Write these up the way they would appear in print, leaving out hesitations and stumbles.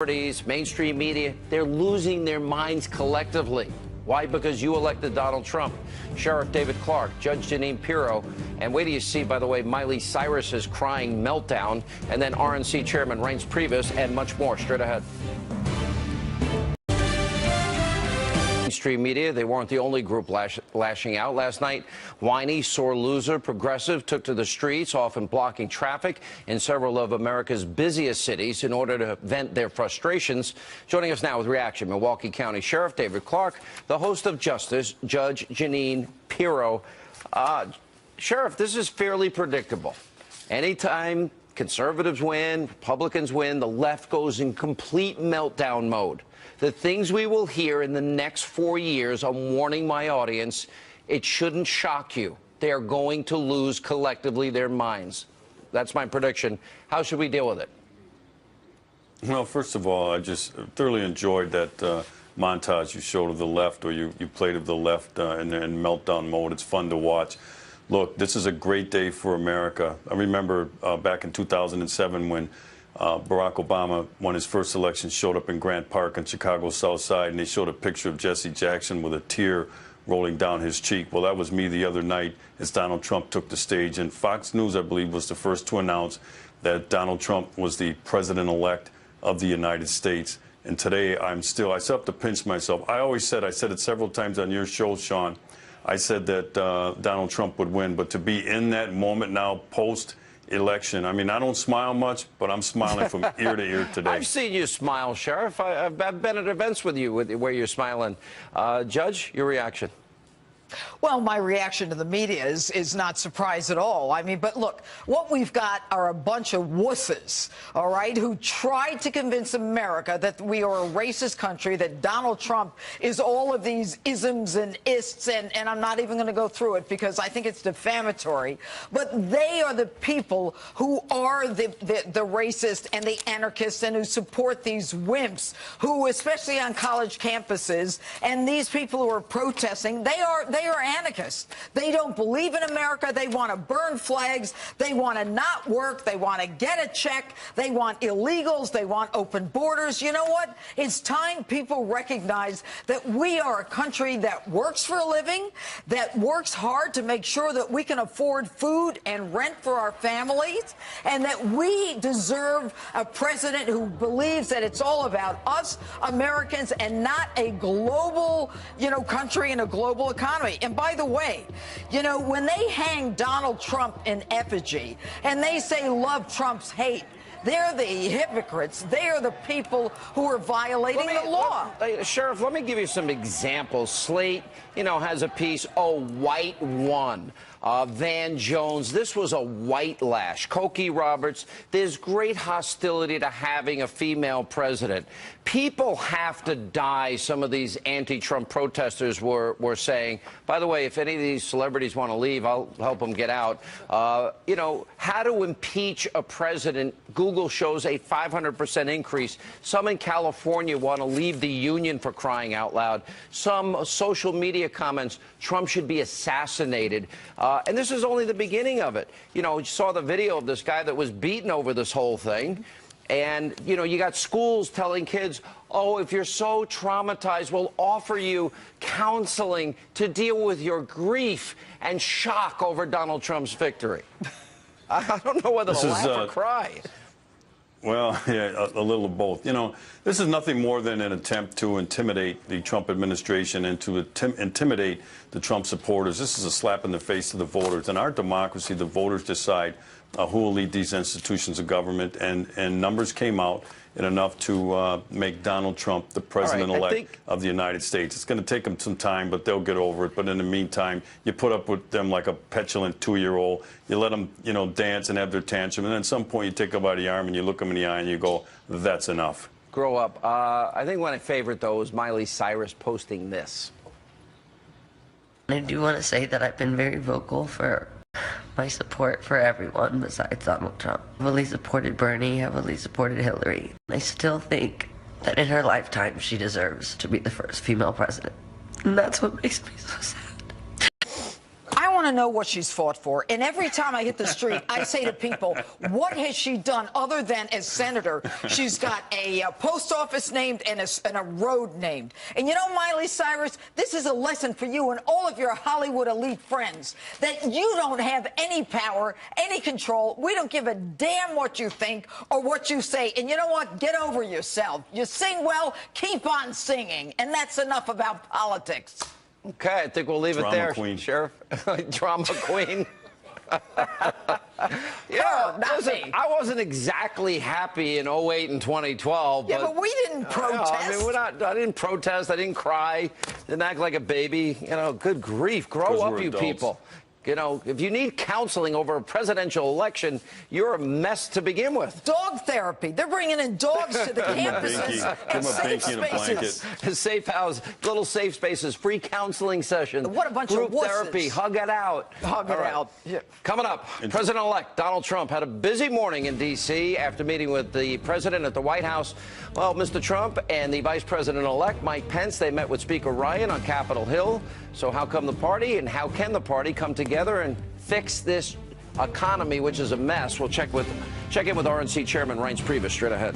mainstream media, they're losing their minds collectively. Why? Because you elected Donald Trump. Sheriff David Clarke, Judge Jeanine Pirro, and wait till you see, by the way, Miley Cyrus's crying meltdown, and then RNC Chairman Reince Priebus, and much more. Straight ahead. Mainstream media, they weren't the only group lashing out last night. Whiny, sore loser, progressive took to the streets, often blocking traffic in several of America's busiest cities in order to vent their frustrations. Joining us now with reaction, Milwaukee County Sheriff David Clarke, the host of Justice, Judge Jeanine Pirro. Sheriff, this is fairly predictable. Anytime conservatives win, Republicans win, the left goes in complete meltdown mode. The things we will hear in the next 4 years, I'm warning my audience, it shouldn't shock you. They are going to lose collectively their minds. That's my prediction. How should we deal with it? Well, first of all, I just thoroughly enjoyed that montage you showed of the left, or you played of the left in meltdown mode. It's fun to watch. Look, this is a great day for America. I remember back in 2007 when Barack Obama, when his first election, showed up in Grant Park on Chicago's South Side, and they showed a picture of Jesse Jackson with a tear rolling down his cheek. Well, that was me the other night as Donald Trump took the stage. And Fox News, I believe, was the first to announce that Donald Trump was the president-elect of the United States. And today, I still have to pinch myself. I said it several times on your show, Sean, I said that Donald Trump would win. But to be in that moment now, post-election, I mean, I don't smile much, but I'm smiling from ear to ear today. I've seen you smile, Sheriff. I've been at events with you where you're smiling. Judge, your reaction? Well, my reaction to the media is not surprise at all. I mean, but look, what we've got are a bunch of wusses, all right, who tried to convince America that we are a racist country, that Donald Trump is all of these isms and ists, and I'm not even going to go through it because I think it's defamatory. But they are the people who are the racist and the anarchists and who support these wimps, who, especially on college campuses, and these people who are protesting, they are anarchists. They don't believe in America. They want to burn flags. They want to not work. They want to get a check. They want illegals. They want open borders. You know what? It's time people recognize that we are a country that works for a living, that works hard to make sure that we can afford food and rent for our families, and that we deserve a president who believes that it's all about us, Americans, and not a global, country and a global economy. And by the way, when they hang Donald Trump in effigy and they say love Trump's hate, they're the hypocrites. They are the people who are violating the law. Sheriff, let me give you some examples. Slate, has a piece, oh, white one. Van Jones, this was a white lash. Cokie Roberts, there's great hostility to having a female president. People have to die, some of these anti-Trump protesters were saying. By the way, if any of these celebrities want to leave, I'll help them get out. How to impeach a president. Google shows a 500% increase. Some in California want to leave the union, for crying out loud. Some social media comments, Trump should be assassinated. And this is only the beginning of it. You saw the video of this guy that was beaten over this whole thing. And, you got schools telling kids, oh, if you're so traumatized, we'll offer you counseling to deal with your grief and shock over Donald Trump's victory. I don't know whether to laugh or cry. Well, yeah, a little of both. This is nothing more than an attempt to intimidate the Trump administration and to intimidate the Trump supporters. This is a slap in the face to the voters. In our democracy, the voters decide who will lead these institutions of government, and numbers came out in enough to make Donald Trump the president-elect of the United States. It's going to take them some time, but they'll get over it. But in the meantime, you put up with them like a petulant 2-year-old. You let them, dance and have their tantrum, and then at some point you take them by the arm and you look them in the eye and you go, that's enough. Grow up. I think one of my favorite, though, is Miley Cyrus posting this. I do want to say that I've been very vocal for my support for everyone besides Donald Trump. I've heavily supported Bernie, heavily supported Hillary. I still think that in her lifetime she deserves to be the first female president. And that's what makes me so sad. I want to know what she's fought for. And every time I hit the street, I say to people, what has she done other than as senator? She's got a post office named and a road named. And you know, Miley Cyrus, this is a lesson for you and all of your Hollywood elite friends, that you don't have any power, any control. We don't give a damn what you think or what you say. And you know what? Get over yourself. You sing well, keep on singing. And that's enough about politics. Okay, I think we'll leave it there, Queen. Sheriff. Drama queen. Yeah, listen, I wasn't exactly happy in 08 and 2012. Yeah, but we didn't protest. I mean, I didn't protest. I didn't cry. Didn't act like a baby. You know, good grief. Grow up, you people. You know, if you need counseling over a presidential election, you're a mess to begin with. Dog therapy. They're bringing in dogs to the campuses. Give him a binky and a blanket. Safe house, little safe spaces, free counseling sessions. What a bunch group of wusses. therapy. Hug it out. Hug it out. Yeah. Coming up, President-elect Donald Trump had a busy morning in D.C. after meeting with the president at the White House. Well, Mr. Trump and the Vice President-elect Mike Pence, they met with Speaker Ryan on Capitol Hill. So how come the party and how can the party come together and fix this economy, which is a mess? We'll check in with RNC Chairman Reince Priebus straight ahead.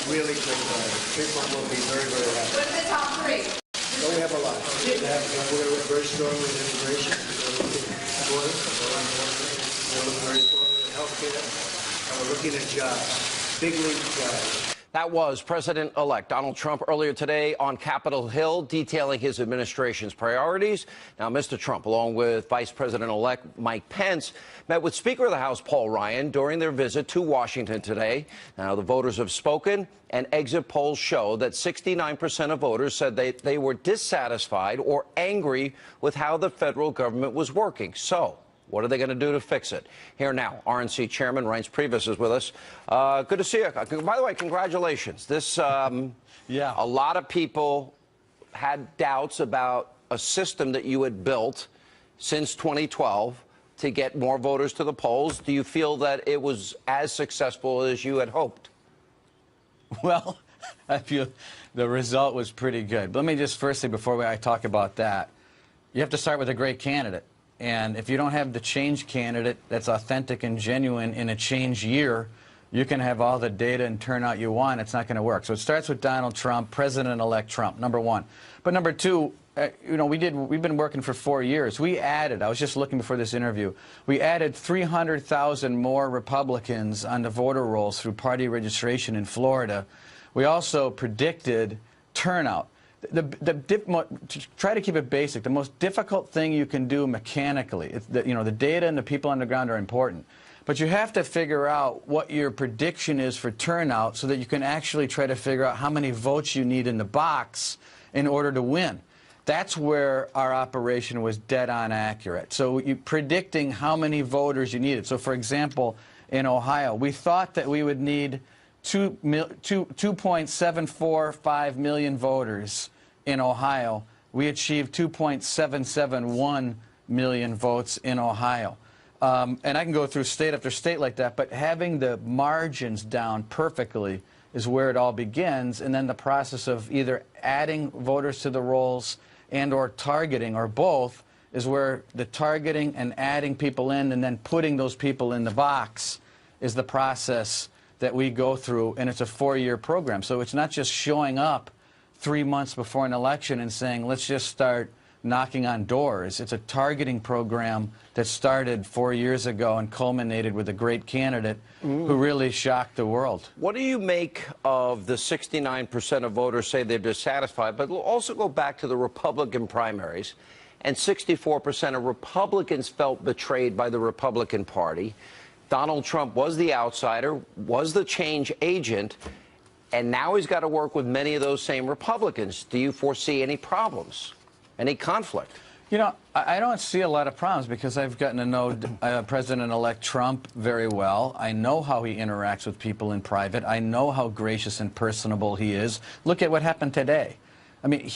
Really good priorities. People will be very, very happy. What's the top three? So we have a lot. We're going to work very strongly with immigration. We're looking at border, we're looking very strongly at healthcare, and we're looking at jobs, big league jobs. That was President-elect Donald Trump earlier today on Capitol Hill detailing his administration's priorities. Now, Mr. Trump, along with Vice President-elect Mike Pence, met with Speaker of the House Paul Ryan during their visit to Washington today. Now, the voters have spoken, and exit polls show that 69% of voters said they were dissatisfied or angry with how the federal government was working. So, what are they going to do to fix it? Here now, RNC Chairman Reince Priebus is with us. Good to see you. By the way, congratulations. This, a lot of people had doubts about a system that you had built since 2012 to get more voters to the polls. Do you feel that it was as successful as you had hoped? Well, I feel the result was pretty good. But let me just first say, before I talk about that, you have to start with a great candidate. And if you don't have the change candidate that's authentic and genuine in a change year, you can have all the data and turnout you want. It's not going to work. So it starts with Donald Trump, President-elect Trump, number one. But number two, you know, we've been working for 4 years. We added, I was just looking before this interview, we added 300,000 more Republicans on the voter rolls through party registration in Florida. We also predicted turnout. To try to keep it basic, the most difficult thing you can do mechanically, you know, the data and the people on the ground are important, but you have to figure out what your prediction is for turnout so that you can actually try to figure out how many votes you need in the box in order to win. That's where our operation was dead on accurate. So predicting how many voters you needed. So for example, in Ohio, we thought that we would need 2.745 million voters in Ohio. We achieved 2.771 million votes in Ohio. And I can go through state after state like that, but having the margins down perfectly is where it all begins, and then the process of either adding voters to the rolls and or targeting, or both, is where the targeting and adding people in and then putting those people in the box is the process that we go through, and it's a 4-year program. So it's not just showing up 3 months before an election and saying, let's just start knocking on doors. It's a targeting program that started 4 years ago and culminated with a great candidate who really shocked the world. What do you make of the 69% of voters say they're dissatisfied? But we'll also go back to the Republican primaries, and 64% of Republicans felt betrayed by the Republican Party. Donald Trump was the outsider, was the change agent, and now he's got to work with many of those same Republicans. Do you foresee any problems, any conflict? You know, I don't see a lot of problems because I've gotten to know President-elect Trump very well. I know how he interacts with people in private. I know how gracious and personable he is. Look at what happened today. I mean,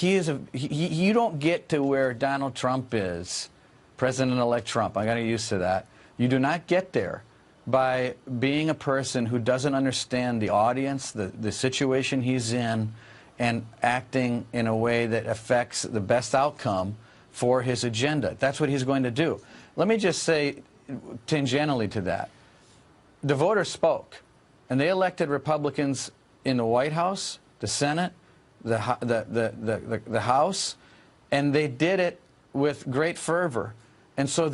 you don't get to where Donald Trump is, President-elect Trump. I got used to that. You do not get there by being a person who doesn't understand the audience, the situation he's in, and acting in a way that affects the best outcome for his agenda. That's what he's going to do. Let me just say, tangentially to that, the voters spoke, and they elected Republicans in the White House, the Senate, the House, and they did it with great fervor. And so